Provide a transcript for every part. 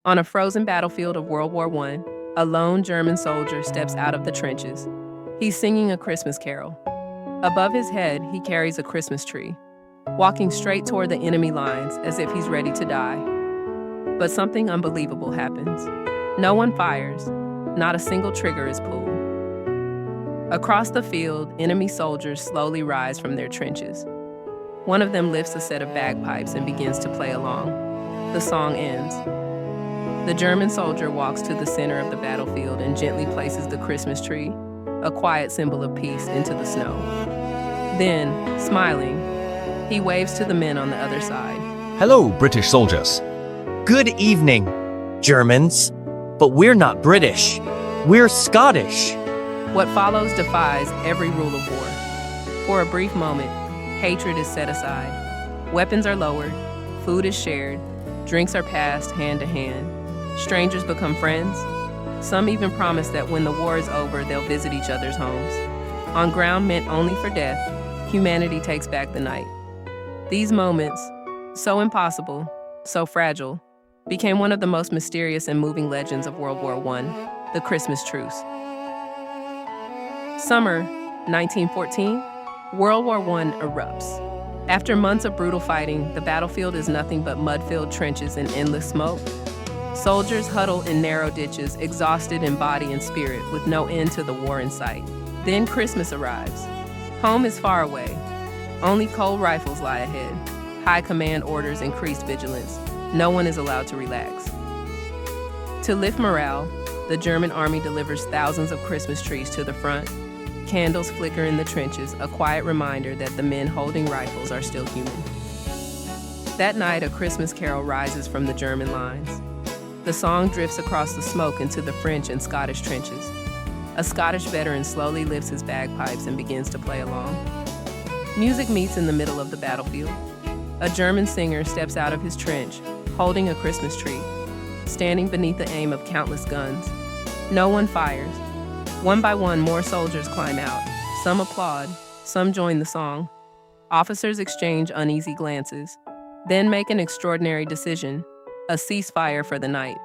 On a frozen battlefield of World War I, a lone German soldier steps out of the trenches. He's singing a Christmas carol. Above his head, he carries a Christmas tree, walking straight toward the enemy lines as if he's ready to die. But something unbelievable happens. No one fires. Not a single trigger is pulled. Across the field, enemy soldiers slowly rise from their trenches. One of them lifts a set of bagpipes and begins to play along. The song ends. The German soldier walks to the center of the battlefield and gently places the Christmas tree, a quiet symbol of peace, into the snow. Then, smiling, he waves to the men on the other side. Hello, British soldiers. Good evening, Germans. But we're not British. We're Scottish. What follows defies every rule of war. For a brief moment, hatred is set aside. Weapons are lowered, food is shared, drinks are passed hand to hand. Strangers become friends. Some even promise that when the war is over, they'll visit each other's homes. On ground meant only for death, humanity takes back the night. These moments, so impossible, so fragile, became one of the most mysterious and moving legends of World War I, the Christmas Truce. Summer 1914, World War I erupts. After months of brutal fighting, the battlefield is nothing but mud-filled trenches and endless smoke. Soldiers huddle in narrow ditches, exhausted in body and spirit, with no end to the war in sight. Then Christmas arrives. Home is far away. Only cold rifles lie ahead. High command orders increased vigilance. No one is allowed to relax. To lift morale, the German army delivers thousands of Christmas trees to the front. Candles flicker in the trenches, a quiet reminder that the men holding rifles are still human. That night, a Christmas carol rises from the German lines. The song drifts across the smoke into the French and Scottish trenches. A Scottish veteran slowly lifts his bagpipes and begins to play along. Music meets in the middle of the battlefield. A German singer steps out of his trench, holding a Christmas tree, standing beneath the aim of countless guns. No one fires. One by one, more soldiers climb out. Some applaud, some join the song. Officers exchange uneasy glances, then make an extraordinary decision: a ceasefire for the night.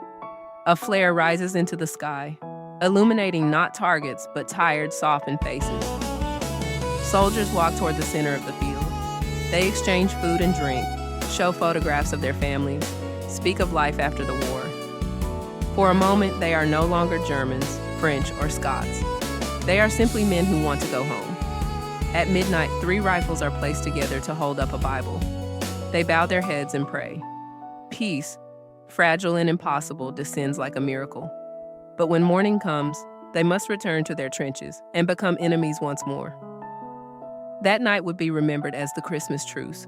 A flare rises into the sky, illuminating not targets, but tired, softened faces. Soldiers walk toward the center of the field. They exchange food and drink, show photographs of their families, speak of life after the war. For a moment, they are no longer Germans, French, or Scots. They are simply men who want to go home. At midnight, 3 rifles are placed together to hold up a Bible. They bow their heads and pray. Peace, fragile and impossible, descends like a miracle. But when morning comes, they must return to their trenches and become enemies once more. That night would be remembered as the Christmas Truce,